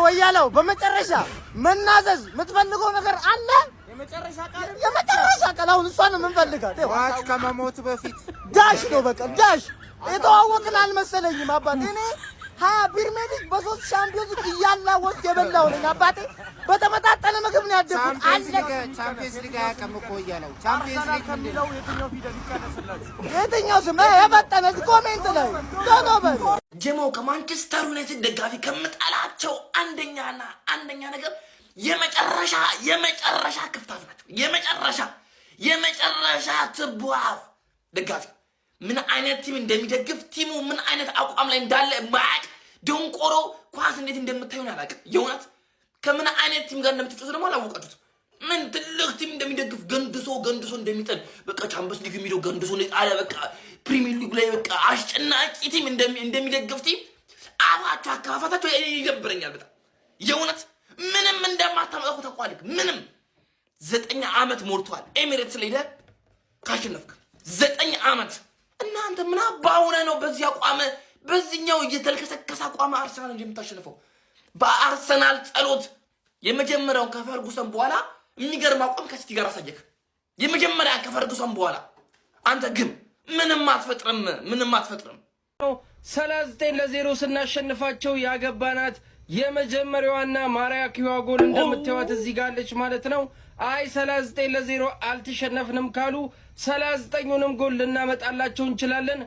ወያለው በመጨረሻ መናዘዝ የምትፈልገው ነገር አለ? የመጨረሻ ቃል አሁን እሷን የምንፈልጋት ዋች ከመሞቱ በፊት ዳሽ ነው። በቃ ዳሽ የተዋወቅን አልመሰለኝም አባቴ። እኔ 20 ፕሪሚየር ሊግ በ3 ሻምፒዮንስ ሊግ እያላወቅ የበላው ነኝ አባቴ። በተመጣጠነ ምግብ ነው ያደግኩት። ቻምፒየንስ ሊግ አያውቅም እኮ እያለው ቻምፒየንስ ሊግ ከሚለው የትኛው ፊደል ይቀነስላችሁ? የትኛው ስም የበጠነ ኮሜንት ላይ ቶሎ በል። ጀሞ ከማንቸስተር ዩናይትድ ደጋፊ ከምጣላቸው አንደኛ ነገር የመጨረሻ ክፍታፍ ናቸው። የመጨረሻ ትቧፍ ደጋፊ ምን አይነት ቲም እንደሚደግፍ ቲሙ ምን አይነት አቋም ላይ እንዳለ ማቅ ደንቆሮ ኳስ እንዴት እንደምታዩን አላውቅም። የእውነት ከምን አይነት ቲም ጋር እንደምትጫወቱ ደግሞ አላወቃችሁት። ምን ትልቅ ቲም እንደሚደግፍ ገንድሶ እንደሚጠል በቃ ቻምፒየንስ ሊግ የሚለው ገንድሶ እንደጣለ በቃ ፕሪሚየር ሊግ ላይ በቃ አስጨናቂ ቲም እንደሚደግፍ ቲም አባችሁ አካፋታችሁ ይገብረኛል በጣም የእውነት ምንም እንደማታመጣው ተቋልክ ምንም 9 ዓመት ሞልቷል። ኤሚሬትስ ላይ ሄደ ካሸነፍክ 9 ዓመት እናንተ ምን አባውነ ነው በዚህ አቋም በዚህኛው እየተልከሰከሰ አቋም አርሰናል እንደምታሸንፈው በአርሰናል ጸሎት የመጀመሪያውን ከፈርጉሰን በኋላ የሚገርም አቋም ከሲቲ ጋር አሳየክ። የመጀመሪያ ከፈርጉሰን በኋላ አንተ ግን ምንም አትፈጥርም። 39-0 ስናሸንፋቸው ያገባናት የመጀመሪያዋና ማሪያ ኪዋ ጎል እንደምታዩት እዚህ ጋር አለች ማለት ነው። አይ 39-0 አልተሸነፍንም ካሉ 39ኙንም ጎል ልናመጣላቸው እንችላለን።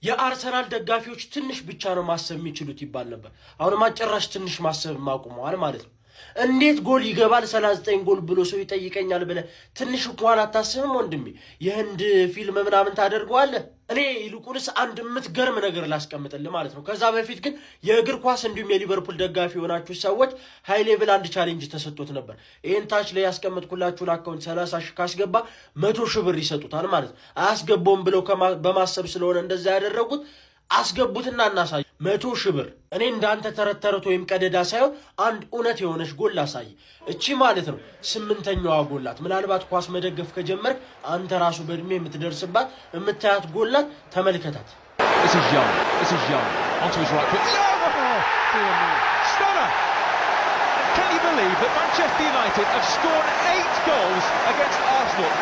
የአርሰናል ደጋፊዎች ትንሽ ብቻ ነው ማሰብ የሚችሉት ይባል ነበር። አሁን ማጨራሽ ትንሽ ማሰብ ማቆመዋል ማለት ነው። እንዴት ጎል ይገባል 39 ጎል ብሎ ሰው ይጠይቀኛል ብለ ትንሽ እንኳን አታስብም ወንድሜ? የህንድ ፊልም ምናምን ታደርገዋለህ? እኔ ይልቁንስ አንድ የምትገርም ነገር ላስቀምጥልህ ማለት ነው። ከዛ በፊት ግን የእግር ኳስ እንዲሁም የሊቨርፑል ደጋፊ የሆናችሁ ሰዎች ሃይ ሌቭል አንድ ቻሌንጅ ተሰጥቶት ነበር። ይሄን ታች ላይ ያስቀምጥኩላችሁን አካውንት 30 ሺህ ካስገባ 100 ሺህ ብር ይሰጡታል ማለት ነው። አያስገባውም ብለው በማሰብ ስለሆነ እንደዛ ያደረጉት አስገቡትና እናሳይ 100 ሺህ ብር። እኔ እንዳንተ ተረተረቶ ወይም ቀደዳ ሳይሆን አንድ እውነት የሆነች ጎል ላሳይ። እቺ ማለት ነው 8ኛዋ ጎላት። ምናልባት ኳስ መደገፍ ከጀመርክ አንተ ራሱ በእድሜ የምትደርስባት የምታያት ጎላት ተመልከታት። This is young onto his right foot. Stunner! Can you believe that Manchester United have scored 8 goals against Arsenal?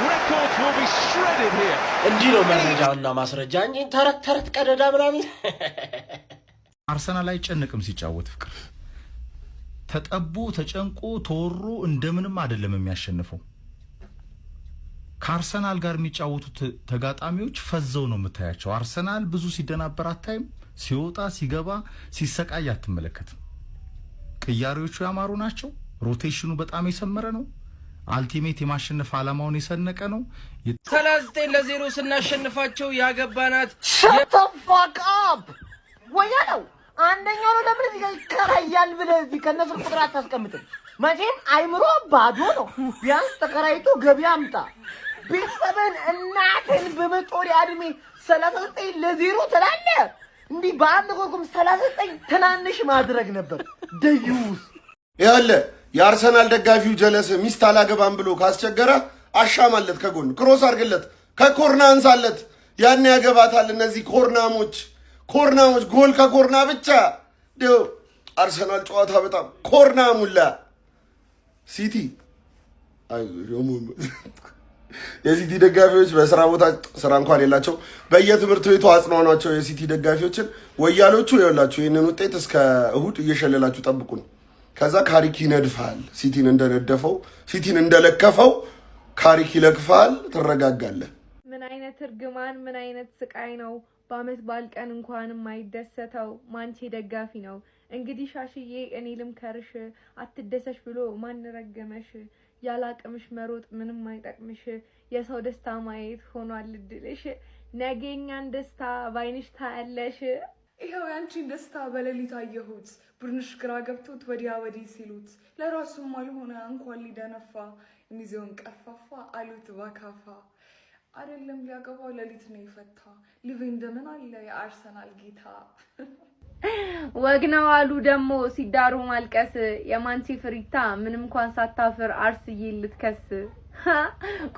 Records will be shredded here. እንዲህ ነው መረጃና ማስረጃ እንጂ ተረት ቀደዳ ምናምን። አርሰናል አይጨነቅም ሲጫወት ፍቅር ተጠቦ ተጨንቆ ተወሮ እንደምንም አይደለም የሚያሸንፈው። ከአርሰናል ጋር የሚጫወቱት ተጋጣሚዎች ፈዘው ነው የምታያቸው። አርሰናል ብዙ ሲደናበር አታይም። ሲወጣ ሲገባ ሲሰቃይ አትመለከትም። ቅያሪዎቹ ያማሩ ናቸው። ሮቴሽኑ በጣም የሰመረ ነው። አልቲሜት የማሸነፍ ዓላማውን የሰነቀ ነው። 39-0 ስናሸንፋቸው ያገባናት ተፋቃብ ወያለው አንደኛው ነው። ለምን እዚህ ጋር ይከራያል ብለህ እዚህ ከነፍር ቁጥር አታስቀምጥም? መቼም አይምሮ ባዶ ነው። ቢያንስ ተከራይቶ ገቢ አምጣ። ቤተሰብን እናትን በመጦሪያ እድሜ 39-0 ትላለህ። እንዲህ በአንድ ኮኩም 39 ትናንሽ ማድረግ ነበር። ደዩስ ያለ የአርሰናል ደጋፊው ጀለስ ሚስት አላገባም ብሎ ካስቸገረ አሻማለት፣ ከጎን ክሮስ አድርግለት፣ ከኮርና አንሳለት። ያን ያገባታል። እነዚህ ኮርናሞች ጎል ከኮርና ብቻ ዴው አርሰናል ጨዋታ በጣም ኮርና ሙላ። ሲቲ የሲቲ ደጋፊዎች በስራ ቦታ ስራ እንኳን የላቸው በየትምህርት ቤቱ አጽናኗቸው። የሲቲ ደጋፊዎችን ወያሎቹ ይኸውላችሁ ይህንን ውጤት እስከ እሁድ እየሸለላችሁ ጠብቁን። ከዛ ካሪክ ይነድፋል። ሲቲን እንደነደፈው ሲቲን እንደለከፈው ካሪክ ይለክፋል። ትረጋጋለህ። ምን አይነት እርግማን ምን አይነት ስቃይ ነው። በአመት ባልቀን እንኳን የማይደሰተው ማንቼ ደጋፊ ነው። እንግዲህ ሻሽዬ እኔ ልምከርሽ አትደሰሽ ብሎ ማን ረገመሽ? ያላቅምሽ መሮጥ ምንም አይጠቅምሽ። የሰው ደስታ ማየት ሆኗል እድልሽ። ነገኛን ደስታ ባይንሽ ታያለሽ። ይኸው ያንቺን ደስታ በሌሊት አየሁት። ቡድንሽ ግራ ገብቶት ወዲያ ወዲህ ሲሉት ለራሱም አልሆነ እንኳን ሊደነፋ ሚዜውን ቀፋፋ አሉት ባካፋ። አይደለም ሊያገባው ሌሊት ነው የፈታ። ሊቬ እንደምን አለ የአርሰናል ጌታ። ወግ ነው አሉ ደግሞ ሲዳሩ ማልቀስ። የማንቺ ፍሪታ ምንም እንኳን ሳታፍር አርስዬ ልትከስ።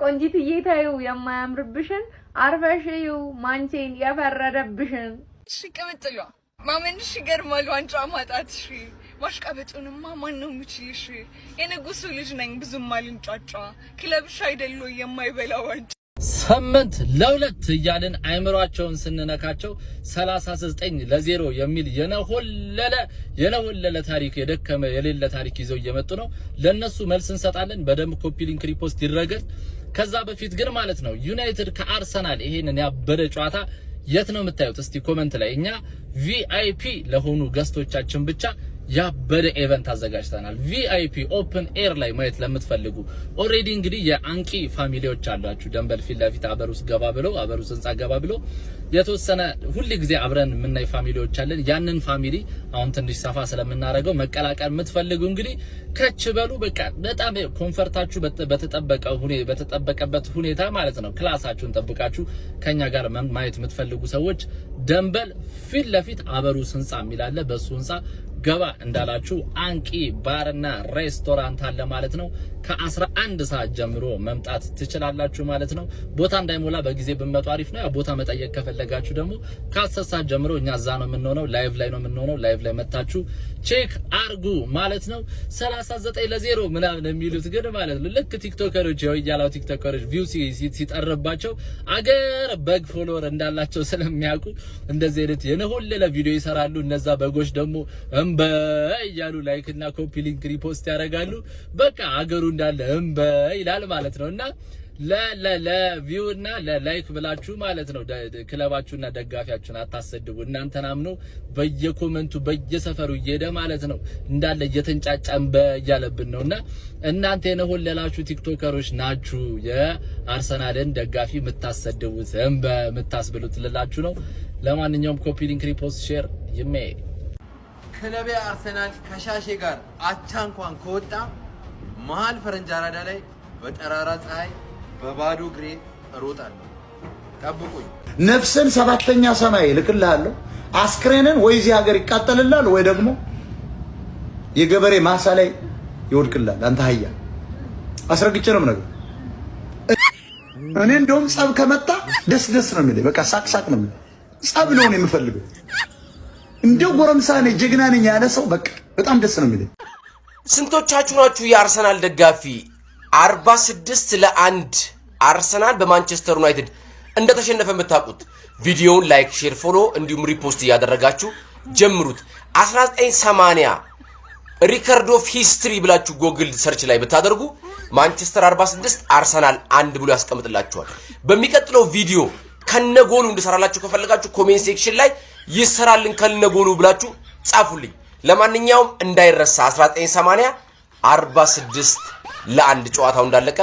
ቆንጂትዬ ታዩ የማያምርብሽን አርፈሽዩ ማንቼን የፈረደብሽን። እሺ ቅምጥሏ ማመንሽ ይገርማል ዋንጫ ማጣትሽ። ማሽቃበጡንማ ማን ነው የሚችልሽ? የንጉሱ ልጅ ነኝ ብዙም አልንጫጫ ክለብሽ አይደሎ የማይበላ ዋንጫ 8-2 እያልን አይምሯቸውን ስንነካቸው 39-0 የሚል የነሆለለ ታሪክ የደከመ የሌለ ታሪክ ይዘው እየመጡ ነው። ለነሱ መልስ እንሰጣለን። በደንብ ኮፒ ሊንክ ሪፖስት ይደረጋል። ከዛ በፊት ግን ማለት ነው ዩናይትድ ከአርሰናል ይሄንን ያበደ ጨዋታ የት ነው የምታዩት? እስቲ ኮሜንት ላይ እኛ ቪአይፒ ለሆኑ ገስቶቻችን ብቻ ያበደ ኢቨንት አዘጋጅተናል። ቪአይፒ ኦፕን ኤር ላይ ማየት ለምትፈልጉ ኦሬዲ እንግዲህ የአንቂ ፋሚሊዎች አሏችሁ። ደንበል ፊት ለፊት አበሩስ ገባ ብለው አበሩስ ህንጻ ገባ ብለው የተወሰነ ሁሉ ጊዜ አብረን የምናይ ፋሚሊዎች አለን። ያንን ፋሚሊ አሁን ትንሽ ሰፋ ስለምናረገው መቀላቀል የምትፈልጉ እንግዲህ ከች በሉ። በቃ በጣም ኮምፈርታችሁ በተጠበቀበት ሁኔታ ማለት ነው ክላሳችሁን ጠብቃችሁ ከኛ ጋር ማየት የምትፈልጉ ሰዎች ደንበል ፊት ለፊት አበሩስ ህንጻ የሚላለ በሱ ህንጻ ገባ እንዳላችሁ አንቂ ባርና ሬስቶራንት አለ ማለት ነው። ከ11 ሰዓት ጀምሮ መምጣት ትችላላችሁ ማለት ነው። ቦታ እንዳይሞላ በጊዜ ብመጡ አሪፍ ነው። ያ ቦታ መጠየቅ ከፈለጋችሁ ደግሞ ከ10 ሰዓት ጀምሮ እኛ እዛ ነው የምንሆነው፣ ላይቭ ላይ ነው የምንሆነው። ላይቭ ላይ መጣችሁ ቼክ አርጉ ማለት ነው። 39-0 ምናምን የሚሉት ግን ማለት ነው ልክ ቲክቶከሮች ያው ቲክቶከሮች ቪው ሲጠርባቸው አገር በግ ፎሎወር እንዳላቸው ስለሚያውቁ እንደዚህ አይነት የነሆለለ ቪዲዮ ይሰራሉ። እነዛ በጎች ደግሞ እያሉ ላይክ እና ኮፒ ሊንክ ሪፖስት ያደርጋሉ። በቃ አገሩ እንዳለ ይላል ማለት ነውና ለቪው እና ለላይክ ብላችሁ ማለት ነው ክለባችሁና ደጋፊያችሁን አታሰድቡ። እናንተን አምኖ በየኮሜንቱ በየሰፈሩ እየሄደ ማለት ነው እንዳለ እየተንጫጫን በያለብን ነውና እናንተ የነሆለላችሁ ቲክቶከሮች ናችሁ የአርሰናልን ደጋፊ የምታሰድቡት የምታስብሉት ልላችሁ ነው። ለማንኛውም ኮፒ ሊንክ ሪፖስት ሼር ይሜ ክለቤ አርሰናል ከሻሼ ጋር አቻ እንኳን ከወጣ መሀል ፈረንጅ አራዳ ላይ በጠራራ ፀሐይ በባዶ እግሬ እሮጣለሁ። ጠብቁኝ። ነፍስን 7ኛ ሰማይ ልክልሃለሁ። አስክሬንን ወይ እዚህ ሀገር ይቃጠልላል ወይ ደግሞ የገበሬ ማሳ ላይ ይወድቅላል። አንተ ሀያ አስረግጬ ነው የምነግርህ። እኔ እንደውም ጸብ ከመጣ ደስ ነው የሚለኝ። በቃ ሳቅ ነው የሚለኝ። ጸብ ነው የምፈልገው። እንደው ጎረምሳ ነኝ ጀግና ነኝ ያለ ሰው በቃ በጣም ደስ ነው የሚለኝ። ስንቶቻችሁ ናችሁ የአርሰናል ደጋፊ 46-1 አርሰናል በማንቸስተር ዩናይትድ እንደተሸነፈ የምታውቁት? ቪዲዮውን ላይክ፣ ሼር፣ ፎሎ እንዲሁም ሪፖስት እያደረጋችሁ ጀምሩት። 1980 ሪከርድ ኦፍ ሂስትሪ ብላችሁ ጎግል ሰርች ላይ ብታደርጉ ማንቸስተር 46 አርሰናል 1 ብሎ ያስቀምጥላችኋል። በሚቀጥለው ቪዲዮ ከነጎሉ እንድሰራላችሁ ከፈለጋችሁ ኮሜንት ሴክሽን ላይ ይሰራልን ከነጎሉ ብላችሁ ጻፉልኝ። ለማንኛውም እንዳይረሳ 1980 46-1 ጨዋታው እንዳለቀ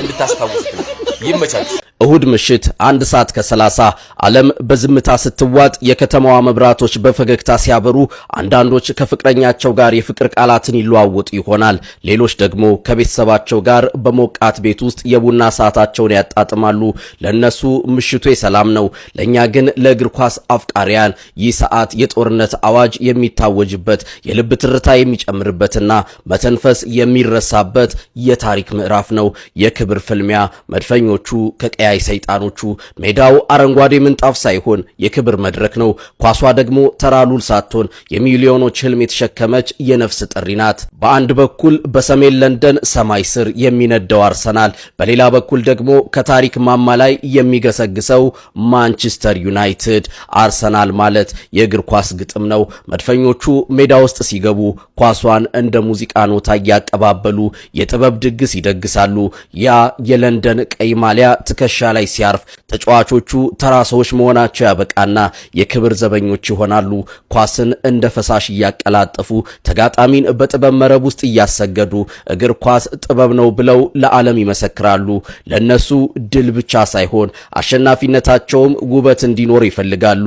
እንድታስታውሱት ነው። ይመቻችሁ። እሁድ ምሽት 1 ሰዓት ከ30 ዓለም በዝምታ ስትዋጥ የከተማዋ መብራቶች በፈገግታ ሲያበሩ አንዳንዶች ከፍቅረኛቸው ጋር የፍቅር ቃላትን ይለዋወጡ ይሆናል። ሌሎች ደግሞ ከቤተሰባቸው ጋር በሞቃት ቤት ውስጥ የቡና ሰዓታቸውን ያጣጥማሉ። ለነሱ ምሽቱ የሰላም ነው። ለኛ ግን ለእግር ኳስ አፍቃሪያን ይህ ሰዓት የጦርነት አዋጅ የሚታወጅበት የልብ ትርታ የሚጨምርበትና መተንፈስ የሚረሳበት የታሪክ ምዕራፍ ነው። የክብር ፍልሚያ መድፈኞቹ ከቀያይ ሰይጣኖቹ። ሜዳው አረንጓዴ ምንጣፍ ሳይሆን የክብር መድረክ ነው። ኳሷ ደግሞ ተራሉል ሳትሆን የሚሊዮኖች ህልም የተሸከመች የነፍስ ጥሪ ናት። በአንድ በኩል በሰሜን ለንደን ሰማይ ስር የሚነደው አርሰናል፣ በሌላ በኩል ደግሞ ከታሪክ ማማ ላይ የሚገሰግሰው ማንቸስተር ዩናይትድ። አርሰናል ማለት የእግር ኳስ ግጥም ነው። መድፈኞቹ ሜዳ ውስጥ ሲገቡ ኳሷን እንደ ሙዚቃ ኖታ እያቀባበሉ የጥበብ ድግስ ይደግሳሉ። ያ የለንደን ቀይ ማሊያ ትከሻ ላይ ሲያርፍ ተጫዋቾቹ ተራ ሰዎች መሆናቸው ያበቃና የክብር ዘበኞች ይሆናሉ። ኳስን እንደ ፈሳሽ እያቀላጠፉ ተጋጣሚን በጥበብ መረብ ውስጥ እያሰገዱ እግር ኳስ ጥበብ ነው ብለው ለዓለም ይመሰክራሉ። ለነሱ ድል ብቻ ሳይሆን አሸናፊነታቸውም ውበት እንዲኖር ይፈልጋሉ።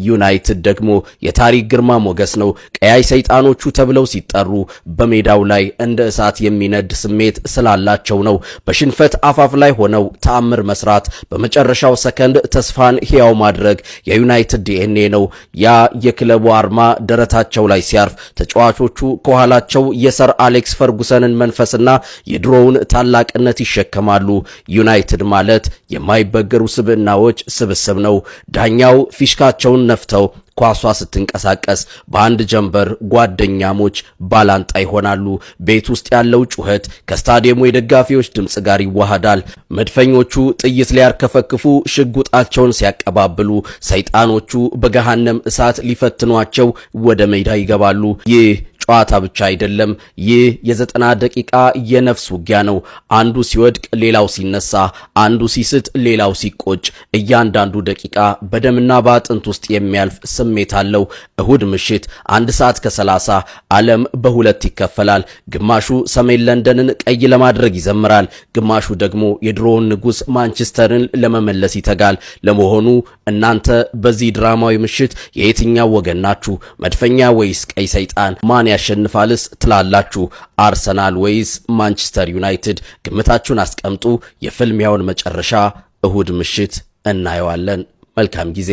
ዩናይትድ ደግሞ የታሪክ ግርማ ሞገስ ነው። ቀያይ ሰይጣኖቹ ተብለው ሲጠሩ በሜዳው ላይ እንደ እሳት የሚነድ ስሜት ስላላቸው ነው። በሽንፈት አፋፍ ላይ ሆነው ተአምር መስራት፣ በመጨረሻው ሰከንድ ተስፋን ሕያው ማድረግ የዩናይትድ ዲኤንኤ ነው። ያ የክለቡ አርማ ደረታቸው ላይ ሲያርፍ ተጫዋቾቹ ከኋላቸው የሰር አሌክስ ፈርጉሰንን መንፈስና የድሮውን ታላቅነት ይሸከማሉ። ዩናይትድ ማለት የማይበገሩ ስብዕናዎች ስብስብ ነው። ዳኛው ፊሽካቸውን ነፍተው ኳሷ ስትንቀሳቀስ በአንድ ጀንበር ጓደኛሞች ባላንጣ ይሆናሉ። ቤት ውስጥ ያለው ጩኸት ከስታዲየሙ የደጋፊዎች ድምጽ ጋር ይዋሃዳል። መድፈኞቹ ጥይት ሊያርከፈክፉ ሽጉጣቸውን ሲያቀባብሉ፣ ሰይጣኖቹ በገሃነም እሳት ሊፈትኗቸው ወደ ሜዳ ይገባሉ። ይህ ጨዋታ ብቻ አይደለም። ይህ የ90 ደቂቃ የነፍስ ውጊያ ነው። አንዱ ሲወድቅ ሌላው ሲነሳ፣ አንዱ ሲስት ሌላው ሲቆጭ፣ እያንዳንዱ ደቂቃ በደምና በአጥንት ውስጥ የሚያልፍ ስሜት አለው። እሁድ ምሽት 1 ሰዓት ከ30 ዓለም በሁለት ይከፈላል። ግማሹ ሰሜን ለንደንን ቀይ ለማድረግ ይዘምራል፣ ግማሹ ደግሞ የድሮውን ንጉስ ማንቸስተርን ለመመለስ ይተጋል። ለመሆኑ እናንተ በዚህ ድራማዊ ምሽት የየትኛው ወገን ናችሁ? መድፈኛ ወይስ ቀይ ሰይጣን? ማን ያሸንፋልስ ትላላችሁ? አርሰናል ወይስ ማንቸስተር ዩናይትድ? ግምታችሁን አስቀምጡ። የፍልሚያውን መጨረሻ እሁድ ምሽት እናየዋለን። መልካም ጊዜ።